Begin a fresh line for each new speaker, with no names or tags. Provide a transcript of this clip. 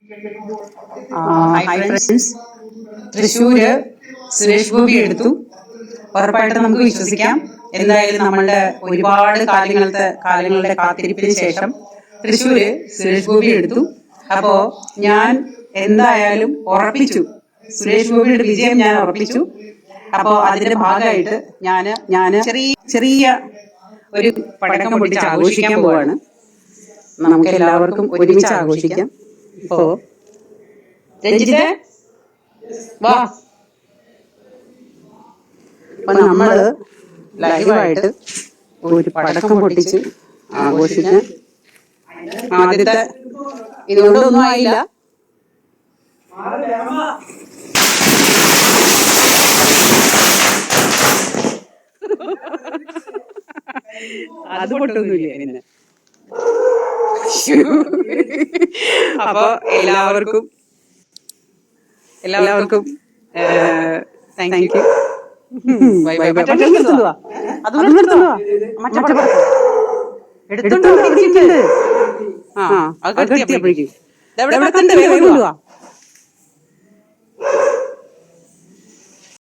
Hi friends, Thrissur Suresh Gopi എടുത്തു. ഉറപ്പായിട്ട് നമുക്ക് വിശ്വസിക്കാം. എന്തായാലും നമ്മളുടെ ഒരുപാട് കാലങ്ങളുടെ കാത്തിരിപ്പിന് ശേഷം തൃശ്ശൂര് സുരേഷ് ഗോപി എടുത്തു. അപ്പോ ഞാൻ എന്തായാലും ഉറപ്പിച്ചു, സുരേഷ് ഗോപിയുടെ വിജയം ഞാൻ ഉറപ്പിച്ചു. അപ്പോ അതിന്റെ ഭാഗമായിട്ട് ഞാന് ചെറിയ ഒരു പടക്കം പൊട്ടിച്ച് ആഘോഷിക്കാൻ പോവാണ്. നമുക്ക് എല്ലാവർക്കും ഒരുമിച്ച് ആഘോഷിക്കാം. ഇപ്പോ രഞ്ജിത്തെ വാ. അപ്പൊ നമ്മള് ലൈവായിട്ട് ഒരു പടക്കം പൊട്ടിച്ച് ആഘോഷിക്കാൻ. ആദ്യത്തെ ഇതുകൊണ്ടൊന്നും ആയില്ല. അത് പൊട്ടൊന്നുമില്ല പിന്നെ. അപ്പൊ എല്ലാവർക്കും താങ്ക് യു. എടുത്തോണ്ട്